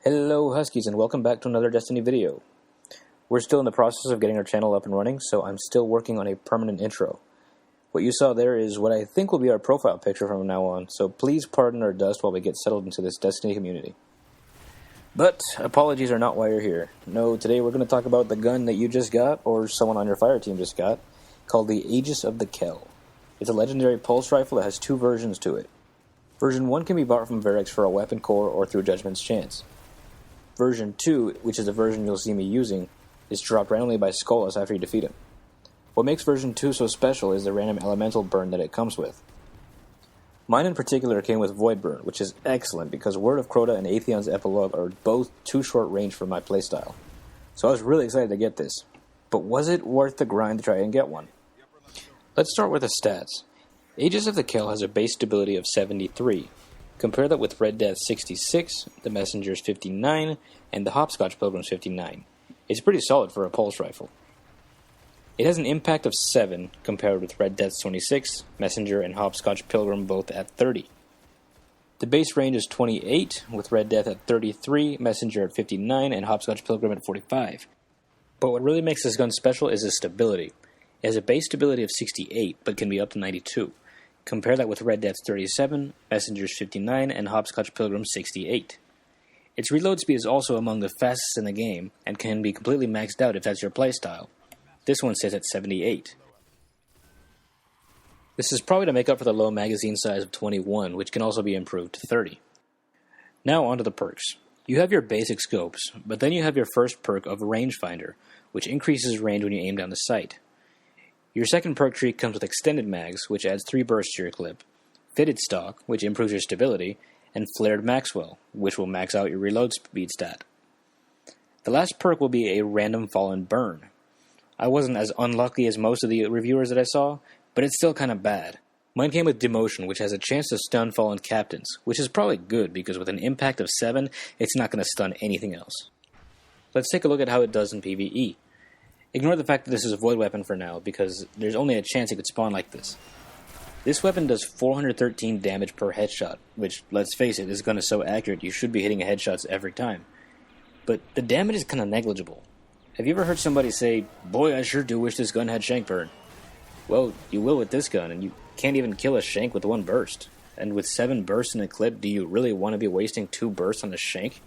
Hello Huskies and welcome back to another Destiny video. We're still in the process of getting our channel up and running, so I'm still working on a permanent intro. What you saw there is what I think will be our profile picture from now on, so please pardon our dust while we get settled into this Destiny community. But apologies are not why you're here. No, today we're going to talk about the gun that you just got, or someone on your fire team just got, called the Aegis of the Kell. It's a legendary pulse rifle that has two versions to it. Version 1 can be bought from Varix for a weapon core or through Judgment's Chance. Version 2, which is the version you'll see me using, is dropped randomly by Skolas after you defeat him. What makes version 2 so special is the random elemental burn that it comes with. Mine in particular came with Void Burn, which is excellent because Word of Crota and Atheon's Epilogue are both too short range for my playstyle. So I was really excited to get this. But was it worth the grind to try and get one? Let's start with the stats. Aegis of the Kell has a base stability of 73. Compare that with Red Death's 66, the Messenger's 59, and the Hopscotch Pilgrim's 59. It's pretty solid for a pulse rifle. It has an impact of 7 compared with Red Death's 26, Messenger and Hopscotch Pilgrim both at 30. The base range is 28, with Red Death at 33, Messenger at 59, and Hopscotch Pilgrim at 45. But what really makes this gun special is its stability. It has a base stability of 68, but can be up to 92. Compare that with Red Death's 37, Messenger's 59, and Hopscotch Pilgrim's 68. Its reload speed is also among the fastest in the game, and can be completely maxed out if that's your playstyle. This one sits at 78. This is probably to make up for the low magazine size of 21, which can also be improved to 30. Now onto the perks. You have your basic scopes, but then you have your first perk of Rangefinder, which increases range when you aim down the sight. Your second perk tree comes with Extended Mags, which adds 3 bursts to your clip, Fitted Stock, which improves your stability, and Flared Maxwell, which will max out your reload speed stat. The last perk will be a Random Fallen Burn. I wasn't as unlucky as most of the reviewers that I saw, but it's still kind of bad. Mine came with Demotion, which has a chance to stun fallen captains, which is probably good because with an impact of 7, it's not going to stun anything else. Let's take a look at how it does in PvE. Ignore the fact that this is a void weapon for now, because there's only a chance it could spawn like this. This weapon does 413 damage per headshot, which, let's face it, this gun is so accurate you should be hitting headshots every time. But the damage is kind of negligible. Have you ever heard somebody say, "Boy, I sure do wish this gun had shank burn"? Well, you will with this gun, and you can't even kill a shank with 1 burst. And with 7 bursts in a clip, do you really want to be wasting 2 bursts on a shank?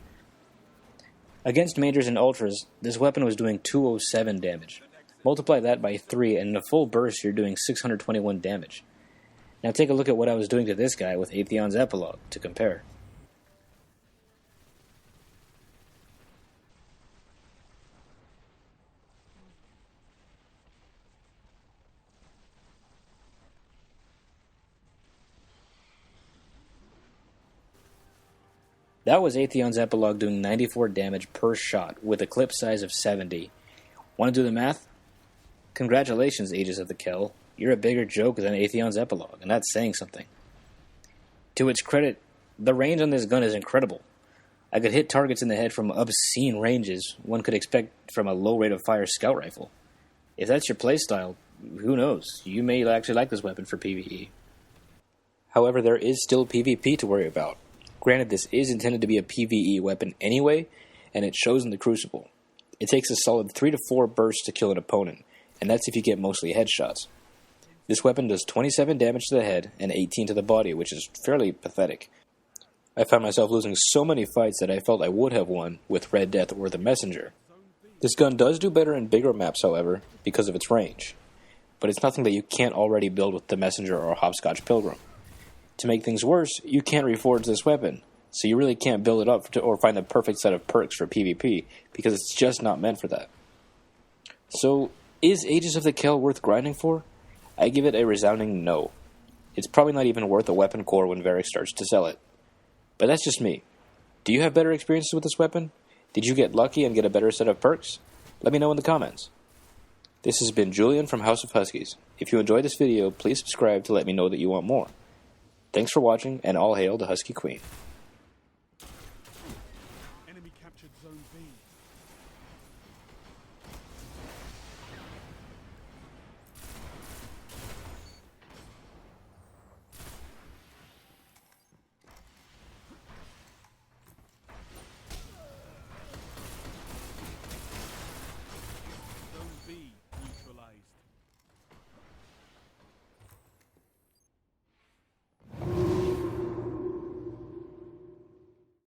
Against Majors and Ultras, this weapon was doing 207 damage. Multiply that by 3, and in a full burst you're doing 621 damage. Now take a look at what I was doing to this guy with Atheon's Epilogue to compare. That was Atheon's Epilogue doing 94 damage per shot with a clip size of 70. Want to do the math? Congratulations, Aegis of the Kell. You're a bigger joke than Atheon's Epilogue, and that's saying something. To its credit, the range on this gun is incredible. I could hit targets in the head from obscene ranges one could expect from a low rate of fire scout rifle. If that's your playstyle, who knows? You may actually like this weapon for PvE. However, there is still PvP to worry about. Granted, this is intended to be a PvE weapon anyway, and it shows in the Crucible. It takes a solid 3 to 4 bursts to kill an opponent, and that's if you get mostly headshots. This weapon does 27 damage to the head and 18 to the body, which is fairly pathetic. I found myself losing so many fights that I felt I would have won with Red Death or the Messenger. This gun does do better in bigger maps, however, because of its range, but it's nothing that you can't already build with the Messenger or Hopscotch Pilgrim. To make things worse, you can't reforge this weapon, so you really can't build it up or find the perfect set of perks for PvP, because it's just not meant for that. So, is Aegis of the Kell worth grinding for? I give it a resounding no. It's probably not even worth a weapon core when Varix starts to sell it. But that's just me. Do you have better experiences with this weapon? Did you get lucky and get a better set of perks? Let me know in the comments. This has been Julian from House of Huskies. If you enjoyed this video, please subscribe to let me know that you want more. Thanks for watching, and all hail the Husky Queen.